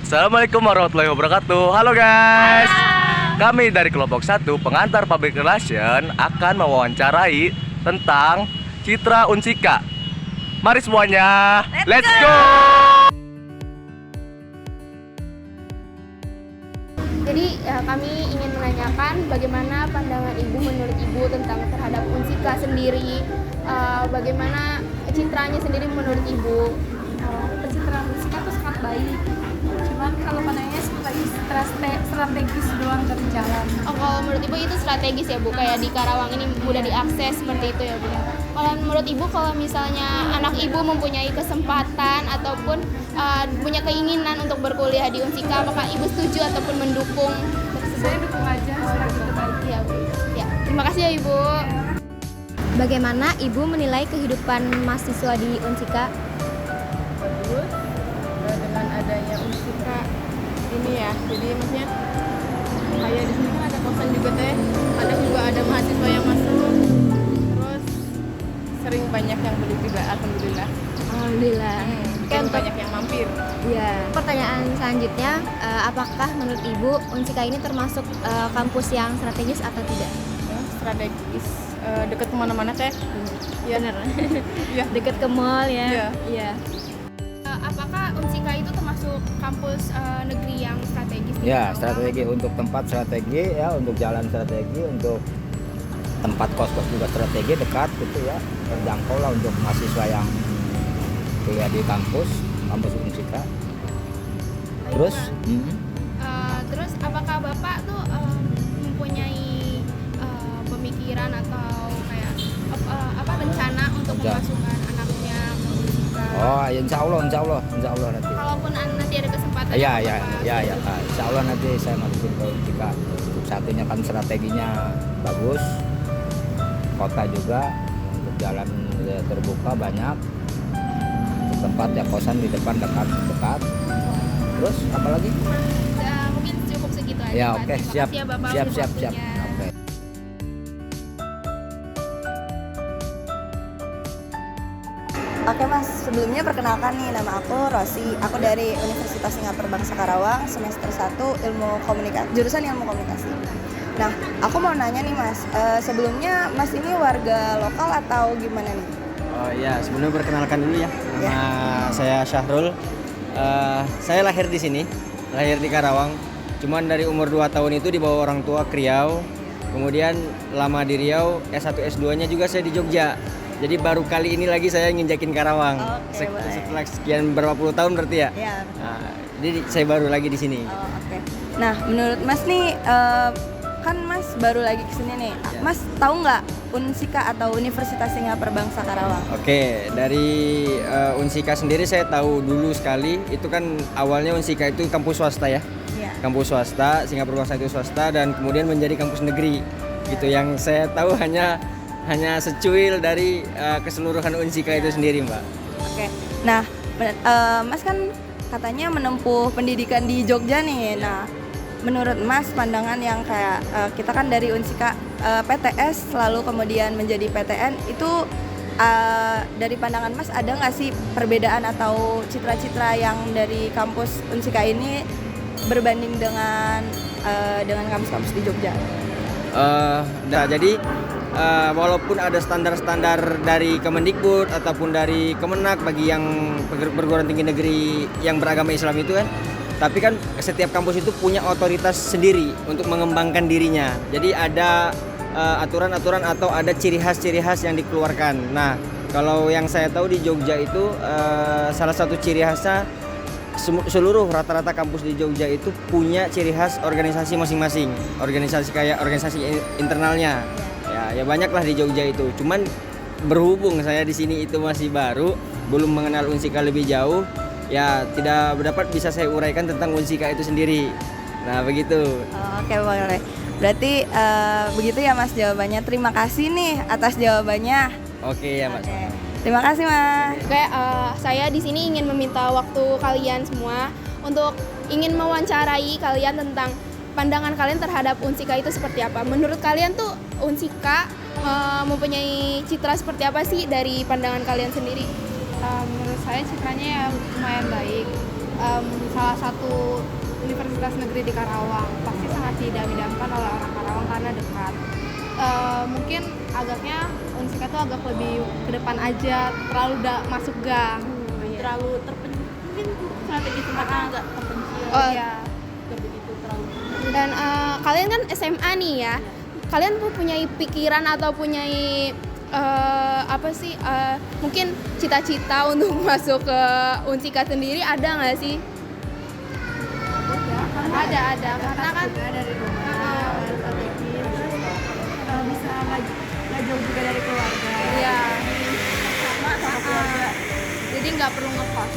Assalamualaikum warahmatullahi wabarakatuh. Halo guys. Kami dari kelompok 1 pengantar Public Relation akan mewawancarai tentang Citra Unsika. Mari semuanya, let's go. Jadi kami ingin menanyakan bagaimana pandangan ibu menurut ibu tentang terhadap Unsika sendiri, bagaimana citranya sendiri menurut ibu. Pencitraan Unsika itu sangat baik, cuman kalau pandangannya sebagai strategis doang dari jalan. Oh, kalau menurut ibu itu strategis ya bu, kayak di Karawang ini mudah diakses seperti itu ya bu. Kalau menurut ibu, kalau misalnya anak ibu mempunyai kesempatan ataupun punya keinginan untuk berkuliah di Unsika, apakah ibu setuju ataupun mendukung tersebut? Saya dukung aja, selagi itu baik. Ya bu. Ya, terima kasih ya ibu. Bagaimana Ibu menilai kehidupan mahasiswa di Unsika? Bagus dengan adanya Unsika ini ya, jadi maksudnya kayak di sini kan ada kosan juga teh, ada mahasiswa yang masuk, terus sering banyak yang beli juga, alhamdulillah. Alhamdulillah. Sering banyak yang mampir. Ya. Pertanyaan selanjutnya, apakah menurut Ibu Unsika ini termasuk kampus yang strategis atau tidak? Strategis, deket kemana-mana teh. Iya benar. Iya. Dekat ke mall ya? Iya. Iya. Apakah Unsika itu termasuk kampus negeri yang strategis? di Ya, Karawang? strategi untuk tempat strategi ya, untuk jalan strategi, untuk tempat kos-kos juga strategi, dekat gitu ya, terjangkau lah untuk mahasiswa yang kuliah di kampus Unsika. Terus, Terus apakah Bapak tuh mempunyai pemikiran atau kayak rencana untuk memasukkan anaknya ke Unsika? oh insya Allah nanti. Kalaupun nanti ada kesempatan. Ya, Bapak insya Allah nanti saya masukin ke Unsika. Untuk satunya kan strateginya bagus, kota juga, untuk jalan terbuka banyak, untuk tempat ya kosan di depan dekat. Terus apa lagi? mungkin cukup segitu aja. Ya Pak. oke, Terima siap kasih ya, Bapak, siap untuk siap siap. waktunya. Oke. Oke Mas, sebelumnya perkenalkan nih, nama aku Rosi. Aku dari Universitas Singapura Bangsa Karawang, semester 1 jurusan Ilmu Komunikasi. Nah, aku mau nanya nih Mas, sebelumnya Mas ini warga lokal atau gimana nih? Oh iya, sebelumnya perkenalkan dulu ya. Nama saya Syahrul. Saya lahir di sini, lahir di Karawang. Cuman dari umur 2 tahun itu dibawa orang tua ke Riau. Kemudian lama di Riau, S1 S2-nya juga saya di Jogja. Jadi baru kali ini lagi saya nginjakin Karawang. Oke, boleh. Setelah sekian berapa puluh tahun berarti ya? Iya. Nah, jadi saya baru lagi di sini. Oh, oke. Nah, menurut Mas nih, kan Mas baru lagi kesini nih. Ya. Mas tahu nggak Unsika atau Universitas Singapura Bangsa Karawang? Oke, dari Unsika sendiri saya tahu dulu sekali. Itu kan awalnya Unsika itu kampus swasta ya. Iya. Kampus swasta, Singapura Bangsa itu swasta, dan kemudian menjadi kampus negeri. Gitu, yang saya tahu hanya secuil dari keseluruhan Unsika itu sendiri, Mbak. Oke. Nah, Mas kan katanya menempuh pendidikan di Jogja nih. Nah, menurut Mas pandangan yang kayak kita kan dari Unsika PTS lalu kemudian menjadi PTN itu dari pandangan Mas ada nggak sih perbedaan atau citra-citra yang dari kampus Unsika ini berbanding dengan kampus-kampus di Jogja? Jadi walaupun ada standar-standar dari Kemendikbud ataupun dari Kemenak bagi yang perguruan tinggi negeri yang beragama Islam itu kan, tapi kan setiap kampus itu punya otoritas sendiri untuk mengembangkan dirinya. Jadi ada aturan-aturan atau ada ciri khas yang dikeluarkan. Nah, kalau yang saya tahu di Jogja itu salah satu ciri khasnya seluruh rata-rata kampus di Jogja itu punya ciri khas organisasi masing-masing. Organisasi kayak organisasi internalnya. Ya banyak lah di Jogja itu. Cuman berhubung saya di sini itu masih baru, belum mengenal Unsika lebih jauh, ya tidak dapat bisa saya uraikan tentang Unsika itu sendiri. Nah, begitu. Oke, boleh. Berarti begitu ya Mas jawabannya. Terima kasih nih atas jawabannya. Oke ya, Mas. Oke. Terima kasih Mas. Kayak saya di sini ingin meminta waktu kalian semua untuk ingin mewawancarai kalian tentang pandangan kalian terhadap Unsika itu seperti apa. Menurut kalian tuh Unsika mempunyai citra seperti apa sih dari pandangan kalian sendiri? Menurut saya citranya ya lumayan baik, salah satu universitas negeri di Karawang. Pasti sangat didamkan oleh orang Karawang karena dekat. Mungkin agaknya Unsika tuh agak lebih ke depan aja, terlalu masuk gang, terlalu mungkin strategi tempatnya agak terpencil. Oh. Ya, gak begitu terlalu. Dan kalian kan SMA nih ya. Kalian tuh punya pikiran atau punya mungkin cita-cita untuk masuk ke Unsika sendiri ada nggak sih? Ada karena kan dari rumah strategi bisa nggak jauh juga dari keluarga. Iya. Sama keluarga. Jadi nggak perlu ngekos.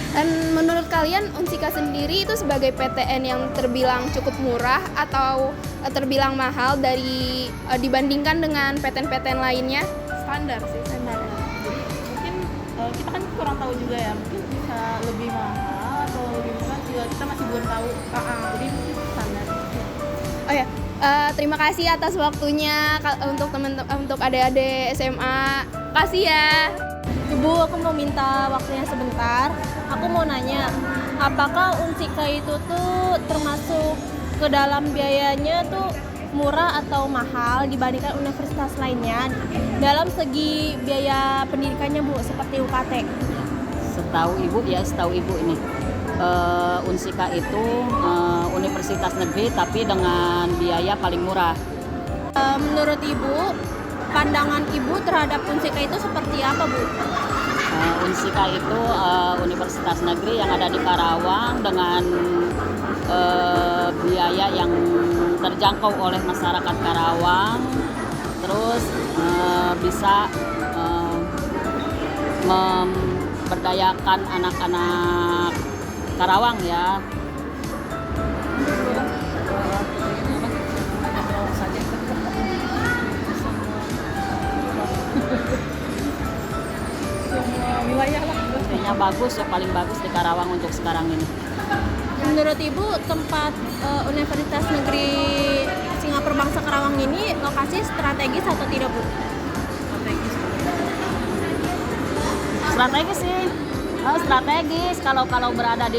Dan menurut kalian Unsika sendiri itu sebagai PTN yang terbilang cukup murah atau terbilang mahal dibandingkan dengan PTN-PTN lainnya? Standar sih, standar. Jadi mungkin kita kan kurang tahu juga ya, mungkin bisa lebih mahal atau lebih murah juga kita masih belum tahu. Jadi mungkin standar. Oh ya, terima kasih atas waktunya untuk adik-adik SMA. Kasih ya. Ibu, aku mau minta waktunya sebentar. Aku mau nanya, apakah Unsika itu tuh termasuk ke dalam biayanya tuh murah atau mahal dibandingkan universitas lainnya dalam segi biaya pendidikannya, Bu, seperti UKT? Setahu ibu ini Unsika itu universitas negeri tapi dengan biaya paling murah. Menurut Ibu, pandangan Ibu terhadap Unsika itu seperti apa, Bu? Unsika itu universitas negeri yang ada di Karawang dengan biaya yang terjangkau oleh masyarakat Karawang, terus bisa memberdayakan anak-anak Karawang ya. Wilayah lah. Intinya bagus ya, paling bagus di Karawang untuk sekarang ini. Menurut Ibu, tempat Universitas Negeri Singapura Bangsa Karawang ini lokasi strategis atau tidak, Bu? Strategis sih. Strategis kalau terlalu berada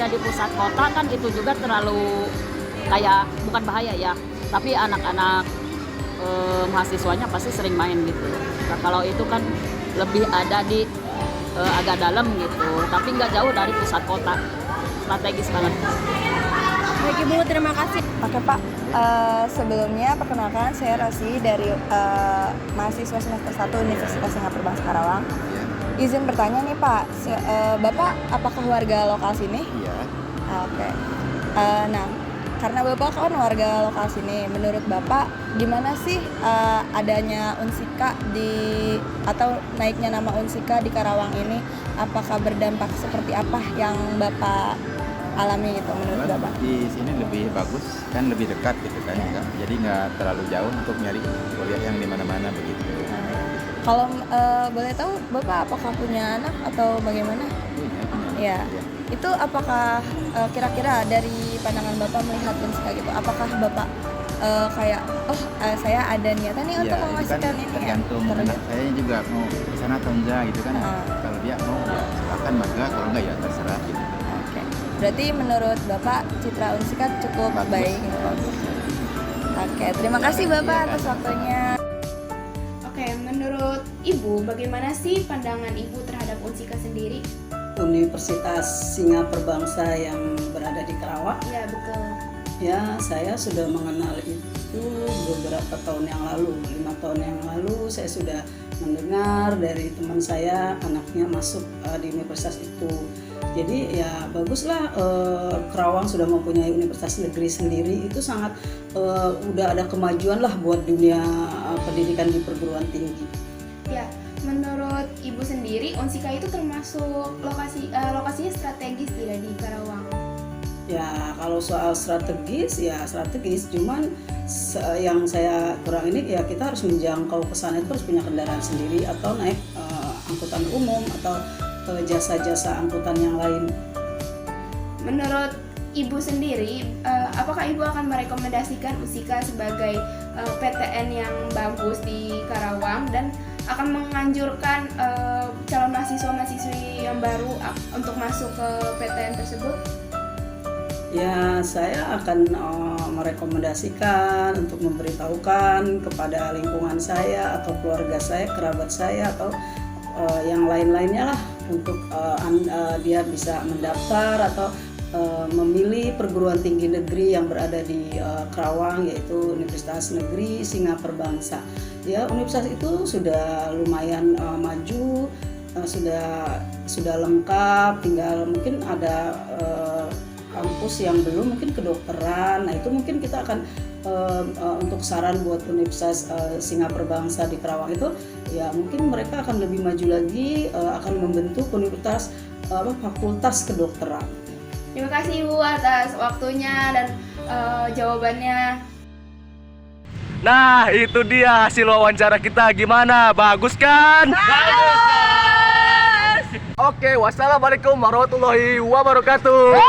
di pusat kota kan itu juga terlalu kayak bukan bahaya ya, tapi anak-anak mahasiswanya pasti sering main gitu. Nah, kalau itu kan lebih ada di agak dalam gitu, tapi nggak jauh dari pusat kota. Strategis banget. Baik Ibu, terima kasih. Oke Pak, sebelumnya perkenalkan saya Rosi dari mahasiswa semester 1 Universitas Singapura Bangsa Karawang. Izin bertanya nih Pak, Bapak apakah warga lokal sini? Iya. Oke. Nah, karena Bapak kan warga lokal sini, menurut Bapak gimana sih adanya Unsika atau naiknya nama Unsika di Karawang ini? Apakah berdampak seperti apa yang Bapak alami gitu menurut Bapak? Di sini lebih bagus, kan lebih dekat gitu kan, ya. Jadi nggak terlalu jauh untuk nyari kuliah yang di mana-mana begitu. Kalau boleh tahu Bapak apakah punya anak atau bagaimana? Punya. Ya. Itu apakah kira-kira dari pandangan Bapak melihat Unsika gitu, apakah Bapak kayak saya ada niatan nih untuk memasukkan ini? Tergantung anak saya juga mau ke sana atau enggak gitu kan. Kalau dia mau ya silakan, maka kalau enggak ya terserah gitu. Oke. Berarti menurut Bapak citra Unsika cukup baik gitu. Oke, terima kasih Bapak atas waktunya. Oke, menurut Ibu bagaimana sih pandangan Ibu terhadap Unsika sendiri? Universitas Singapura Bangsa yang berada di Karawang. Iya, betul. Ya, saya sudah mengenal itu beberapa tahun yang lalu, 5 tahun yang lalu saya sudah mendengar dari teman saya anaknya masuk di universitas itu. Jadi ya baguslah Karawang sudah mempunyai universitas negeri sendiri, itu sangat udah ada kemajuan lah buat dunia pendidikan di perguruan tinggi. Ya, menurut Ibu sendiri Unsika itu termasuk lokasinya strategis tidak di Karawang? Ya kalau soal strategis ya strategis, cuman yang saya kurang ini ya kita harus menjangkau ke sana itu harus punya kendaraan sendiri atau naik angkutan umum atau jasa-jasa angkutan yang lain. Menurut Ibu sendiri, apakah Ibu akan merekomendasikan Unsika sebagai PTN yang bagus di Karawang, dan akan menganjurkan calon mahasiswa-mahasiswi yang baru untuk masuk ke PTN tersebut? Ya, saya akan merekomendasikan untuk memberitahukan kepada lingkungan saya atau keluarga saya, kerabat saya atau yang lain-lainnya lah untuk dia bisa mendaftar atau memilih perguruan tinggi negeri yang berada di Karawang, yaitu Universitas Negeri Singaperbangsa. Ya, universitas itu sudah lumayan maju, sudah lengkap, tinggal mungkin ada kampus yang belum, mungkin kedokteran. Nah, itu mungkin kita akan untuk saran buat Universitas Singaperbangsa di Karawang itu, ya mungkin mereka akan lebih maju lagi, akan membentuk universitas fakultas kedokteran. Terima kasih Ibu atas waktunya dan jawabannya. Nah, itu dia hasil wawancara kita. Gimana? Bagus kan? Bagus! Oke, wassalamualaikum warahmatullahi wabarakatuh.